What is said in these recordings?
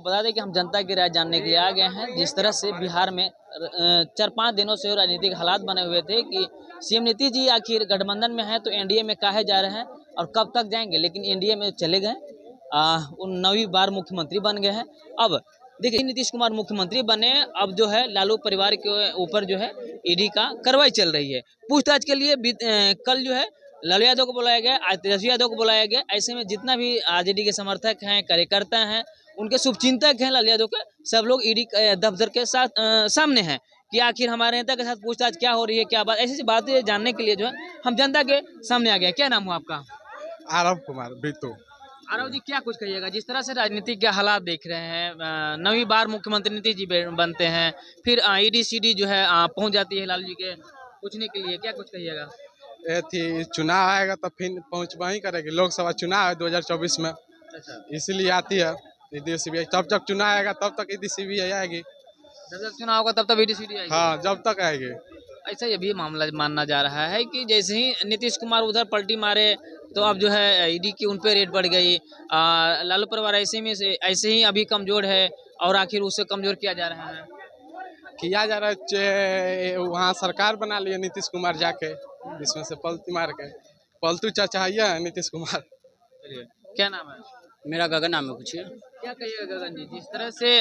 बता दें कि हम जनता की राय जानने के लिए आ गए हैं। जिस तरह से बिहार में 4-5 दिनों से राजनीतिक हालात बने हुए थे कि सीएम नीतीश जी आखिर गठबंधन में हैं तो एनडीए में काहे जा रहे हैं और कब तक जाएंगे, लेकिन एनडीए में चले गए। वो 9वीं बार मुख्यमंत्री बन गए हैं। अब देखिए नीतीश कुमार मुख्यमंत्री बने, अब जो है लालू परिवार के ऊपर जो है ईडी का कार्रवाई चल रही है। पूछताछ के लिए कल जो है लालू यादव को बुलाया गया, आज तेजस्वी यादव को बुलाया गया। ऐसे में जितना भी आरजेडी के समर्थक हैं, कार्यकर्ता हैं, उनके शुभचिंतक हैं लालू यादव के, सब लोग ईडी दफ्तर के साथ सामने हैं कि आखिर हमारे नेता के साथ पूछताछ क्या हो रही है, क्या बात, ऐसी बातें जानने के लिए जो है हम जनता के सामने आ गए। क्या नाम हुआ आपका? आरव कुमार बिट्टू। आरव जी, क्या कुछ कहिएगा जिस तरह से राजनीतिक के हालात देख रहे हैं? 9वीं बार मुख्यमंत्री नीतीश जी बनते हैं, फिर ईडी सीडी जो है पहुंच जाती है लालू जी के पूछने के लिए, क्या कुछ कहिएगा? ये थी चुनाव आएगा तो फिर पहुंचवा ही करेगी। लोकसभा चुनाव है 2024 में, अच्छा, इसीलिए आती है ईडी सीबीआई। तब तक चुनाव आएगा तब तक ईडी सीबीआई आएगी। जब तक चुनाव होगा तब तक ईडी सीडी आएगी। हाँ, जब तक आएगी। ऐसा ये भी मामला मानना जा रहा है कि जैसे ही नीतीश कुमार उधर पलटी मारे तो अब जो है ईडी की उन पे रेट बढ़ गई। लालू परिवार ऐसे ही अभी कमजोर है और आखिर उससे कमजोर किया जा रहा है। किया जा रहा है, वहाँ सरकार बना लिया नीतीश कुमार जाके, इसमें से पलटी मार के। पलटू चाचा है नीतीश कुमार। चलिए, क्या नाम है? मेरा गगन नाम है। पूछिए। क्या कहिएगा गगन जी, जिस तरह से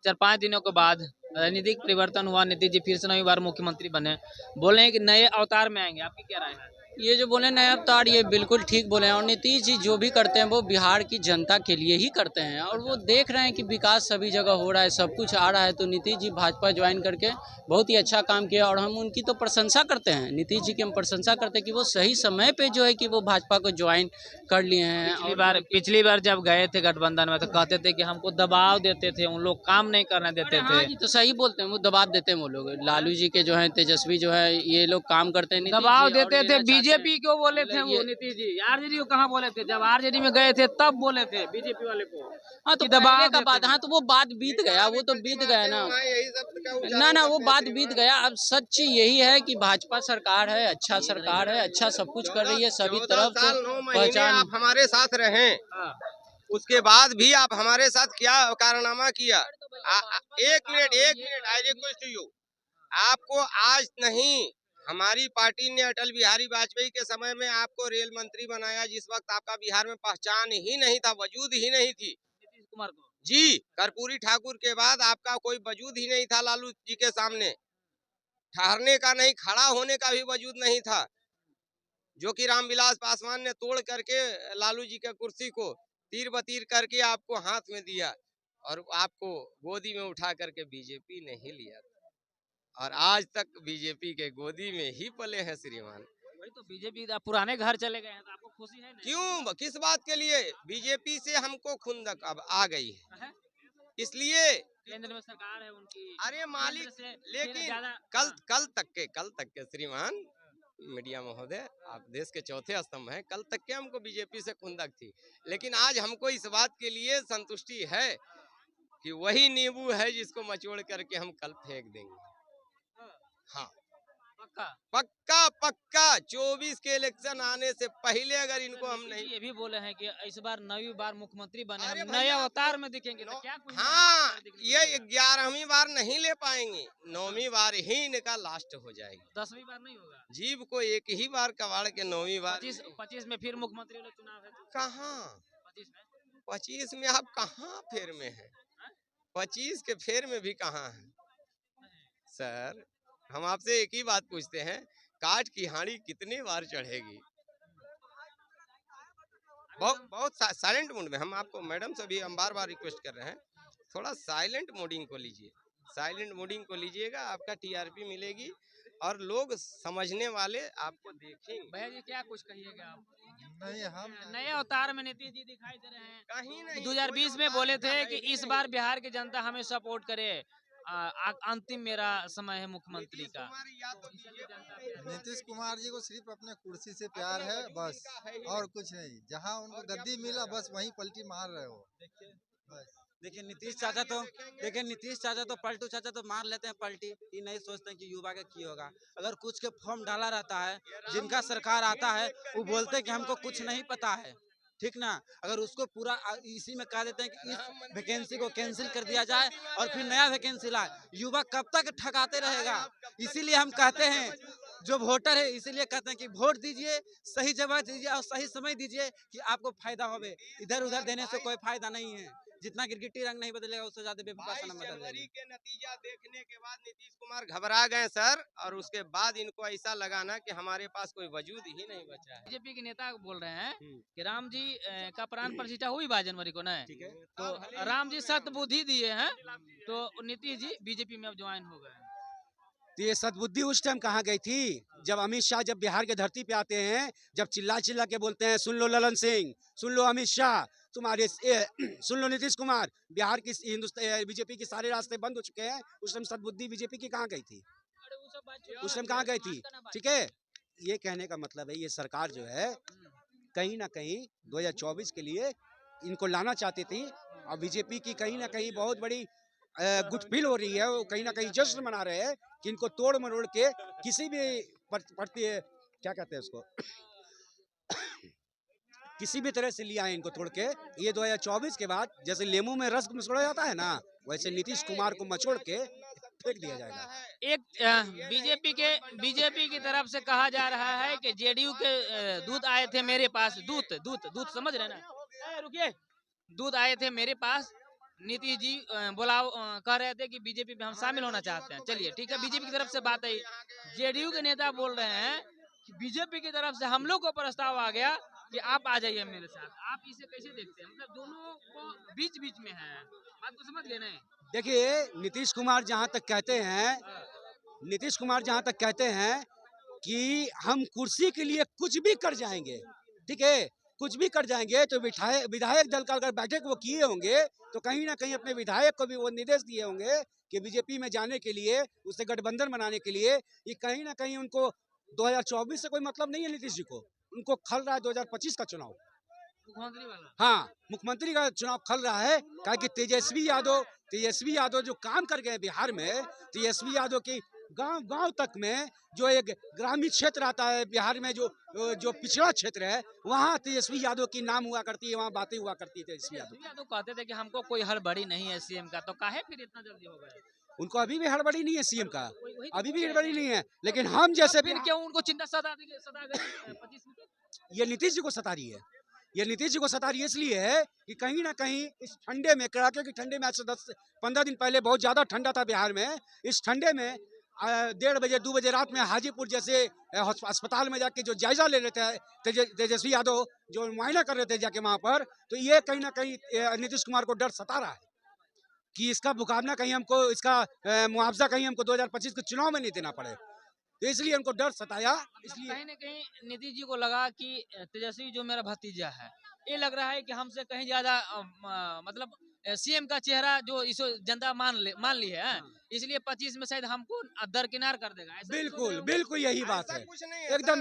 4-5 दिनों के बाद राजनीतिक परिवर्तन हुआ, नीतीश जी फिर से 9वीं बार मुख्यमंत्री बने, बोले हैं कि नए अवतार में आएंगे, आपकी क्या राय है? ये जो बोले नए अवतार, ये बिल्कुल ठीक बोले हैं। और नीतीश जी जो भी करते हैं वो बिहार की जनता के लिए ही करते हैं। और वो देख रहे हैं कि विकास सभी जगह हो रहा है, सब कुछ आ रहा है। तो नीतीश जी भाजपा ज्वाइन करके बहुत ही अच्छा काम किया और हम उनकी तो प्रशंसा करते हैं। नीतीश जी की हम प्रशंसा करते हैं कि वो सही समय पे जो है कि वो भाजपा को ज्वाइन कर लिए हैं। पिछली बार जब गए थे गठबंधन में तो कहते थे कि हमको दबाव देते थे, उन लोग काम नहीं करने देते थे। हाँ जी, तो सही बोलते हैं, वो दबाव देते हैं। वो लोग लालू जी के जो है, तेजस्वी जो है, ये लोग काम करते हैं। दबाव देते थे, बीजेपी को बोले थे वो नीतीश जी, आरजेडी को कहाँ बोले थे? जब आरजेडी में गए थे तब बोले थे बीजेपी वाले को। हाँ, तो दबाव का बात, हाँ तो वो बात बीत गया, वो तो बीत गया ना। ना वो बात बीत गया। अब सच यही है कि भाजपा सरकार है, अच्छा सरकार है, अच्छा सब कुछ कर रही है, सभी तरफ से पहचान। आप हमारे साथ रहे, उसके बाद भी आप हमारे साथ क्या कारनामा किया? एक मिनट आई रिक्वेस्ट यू, आपको आज नहीं, हमारी पार्टी ने अटल बिहारी वाजपेयी के समय में आपको रेल मंत्री बनाया, जिस वक्त आपका बिहार में पहचान ही नहीं था, वजूद ही नहीं थी। नीतीश कुमार को जी, कर्पूरी ठाकुर के बाद आपका कोई वजूद ही नहीं था लालू जी के सामने। ठहरने का नहीं, खड़ा होने का भी वजूद नहीं था, जो कि रामविलास पासवान ने तोड़ करके लालू जी के कुर्सी को तीर बतीर करके आपको हाथ में दिया और आपको गोदी में उठा करके बीजेपी ने ही लिया था। और आज तक बीजेपी के गोदी में ही पले हैं श्रीमान। वही तो, बीजेपी पुराने घर चले गए हैं तो आपको खुशी है नहीं? क्यों, किस बात के लिए? बीजेपी से हमको खुंदक अब आ गई है, इसलिए केंद्र में सरकार है उनकी। अरे मालिक, लेकिन कल तक के श्रीमान मीडिया महोदय, आप देश के चौथे स्तंभ हैं। कल तक के हमको बीजेपी से खुंदक थी, लेकिन आज हमको इस बात के लिए संतुष्टि है कि वही नींबू है जिसको मचोड़ करके हम कल फेंक देंगे। हाँ, पक्का 24 के इलेक्शन आने से पहले अगर इनको हम नहीं। ये भी बोले हैं कि इस बार 9वीं बार मुख्यमंत्री बने, हम नए अवतार में दिखेंगे तो क्या कुछ? हाँ, ये 11वीं बार नहीं ले पाएंगे, 9वीं बार ही इनका लास्ट हो जाएगी। 10वीं बार नहीं होगा। जीव को एक ही बार कबाड़ के 9वीं बार। 25 में फिर मुख्यमंत्री वाला चुनाव है तो? कहाँ 25 में आप कहाँ फेर में है? 25 के फेर में भी कहाँ है सर? हम आपसे एक ही बात पूछते हैं, काट की हांडी कितनी बार चढ़ेगी? बहुत साइलेंट मोड में हम आपको, मैडम से भी हम बार रिक्वेस्ट कर रहे हैं, थोड़ा साइलेंट मोडिंग को लीजिए। साइलेंट मोडिंग को लीजिएगा, आपका टीआरपी मिलेगी और लोग समझने वाले आपको देखेंगे। भैया जी, क्या कुछ कहिएगा आप? नहीं, हम नए अवतार में नीतीश जी दिखाई दे रहे हैं। कहीं नहीं। 2020 में बोले थे कि इस बार बिहार की जनता हमें सपोर्ट करे, अंतिम मेरा समय है मुख्यमंत्री का। नीतीश कुमार जी को सिर्फ अपने कुर्सी से प्यार है बस, और कुछ नहीं। जहां उनको गद्दी मिला बस वहीं पलटी मार रहे हो बस। देखिए नीतीश चाचा तो पलटू चाचा तो मार लेते हैं पलटी। ये नहीं सोचते हैं कि युवा का क्या होगा। अगर कुछ के फॉर्म डाला रहता है, जिनका सरकार आता है वो बोलते हैं कि हमको कुछ नहीं पता है, ठीक ना। अगर उसको पूरा इसी में कह देते हैं कि इस वैकेंसी को कैंसिल कर दिया जाए और फिर नया वैकेंसी लाए, युवा कब तक ठगाते रहेगा। इसीलिए हम कहते हैं जो वोटर है, इसीलिए कहते हैं कि वोट दीजिए, सही जगह दीजिए और सही समय दीजिए कि आपको फायदा होवे। इधर उधर देने से कोई फायदा नहीं है। जितना गिरगिट्टी रंग नहीं बदलेगा उससे ज्यादा बेवकूफ का नाम 22 जनवरी बदलेगा। के नतीजा देखने के बाद नीतीश कुमार घबरा गए सर, और उसके बाद इनको ऐसा लगा ना कि हमारे पास कोई वजूद ही नहीं बचा है। बीजेपी के नेता बोल रहे हैं कि राम जी का प्राण प्रतिष्ठा हुई 22 जनवरी को, नहीं ठीक है। तो राम जी सत बुद्धि दिए हैं, तो नीतीश जी बीजेपी में अब ज्वाइन हो गए। तो ये सद्बुद्धि उस टाइम कहाँ गई थी जब अमित शाह जब बिहार के धरती पे आते हैं, जब चिल्ला चिल्ला के बोलते हैं सुन लो ललन सिंह, सुन लो अमित शाह, तुम्हारे सुन लो नीतीश कुमार, बिहार की हिंदुस्तान बीजेपी के सारे रास्ते बंद हो चुके हैं। उस टाइम सद्बुद्धि बीजेपी की कहाँ गई थी, उस टाइम कहाँ गई थी। ठीक है, ये कहने का मतलब है ये सरकार जो है कहीं ना कहीं 2024 के लिए इनको लाना चाहती थी, और बीजेपी की कहीं ना कहीं बहुत बड़ी गुटफिल हो रही है। वो कहीं ना कहीं जश्न मना रहे हैं कि इनको तोड़ मरोड़ के किसी भी क्या कहते हैं उसको किसी भी तरह से लिया है इनको तोड़ के। ये 2024 के बाद जैसे लेमू में रस मचोड़ा जाता है ना, वैसे नीतीश कुमार को मचोड़ के फेंक दिया जाएगा। एक बीजेपी की तरफ से कहा जा रहा है कि जेडीयू के दूत आए थे मेरे पास, दूत समझ रहे ना, रुकिए, दूत आए थे मेरे पास, नीतीश जी बुलाओ, कह रहे थे कि बीजेपी में हम शामिल होना चाहते हैं। चलिए ठीक है, बीजेपी की तरफ से बात आई। जेडीयू के नेता बोल रहे हैं कि बीजेपी की तरफ से हम लोग को प्रस्ताव आ गया कि आप आ जाइए मेरे साथ। आप इसे कैसे देखते हैं, मतलब दोनों को बीच बीच में है, बात को समझ गए नहीं। देखिए नीतीश कुमार जहाँ तक कहते हैं कि हम कुर्सी के लिए कुछ भी कर जाएंगे, ठीक है, कुछ भी कर जाएंगे, तो विधायक दल का अगर बैठक वो किए होंगे तो कहीं ना कहीं अपने विधायक को भी वो निर्देश दिए होंगे कि बीजेपी में जाने के लिए, उससे गठबंधन बनाने के लिए। ये कहीं ना कहीं उनको 2024 से कोई मतलब नहीं है। नीतीश जी को उनको खल रहा है 2025 का चुनाव, मुख्यमंत्री वाला। हाँ, मुख्यमंत्री का चुनाव खल रहा है। क्या कि तेजस्वी यादव जो काम कर गए बिहार में, तेजस्वी यादव की गांव तक में जो एक ग्रामीण क्षेत्र आता है बिहार में, जो पिछड़ा क्षेत्र है, वहाँ तेजस्वी यादव की नाम हुआ करती है, वहाँ बातें हुआ करती है तेजस्वी यादव। कहते थे कि हमको कोई हड़बड़ी नहीं है सीएम का, तो काहे फिर इतना जल्दी हो गया। उनको अभी भी हड़बड़ी नहीं है सीएम का, अभी भी हड़बड़ी नहीं है, लेकिन हम जैसे फिर क्यों उनको चिंता सता गई 25 में? ये नीतीश जी को सता रही है। ये नीतीश जी को सता रही है इसलिए है कि कहीं ना कहीं इस ठंडे में, कड़ाके की ठंडे में, आज से 10-15 दिन पहले बहुत ज्यादा ठंडा था बिहार में। इस ठंडे में 1:30 बजे 2 बजे रात में हाजीपुर जैसे अस्पताल में जाके जो जायजा ले रहे थे तेजस्वी यादव, जो मुआयना कर रहे थे जाके वहां पर, तो ये कहीं ना कहीं नीतीश कुमार को डर सता रहा है कि इसका मुकाबला कहीं हमको, इसका मुआवजा कहीं हमको 2025 के चुनाव में नहीं देना पड़े, तो इसलिए उनको डर सताया। इसलिए कहीं न कहीं नीतीश जी को लगा कि तेजस्वी जो मेरा भतीजा है, ये लग रहा है कि हमसे कहीं ज्यादा मतलब सीएम का चेहरा जो इस जनता मान ली है, इसलिए 25 में शायद हमको दरकिनार कर देगा। बिल्कुल यही बात है, एकदम।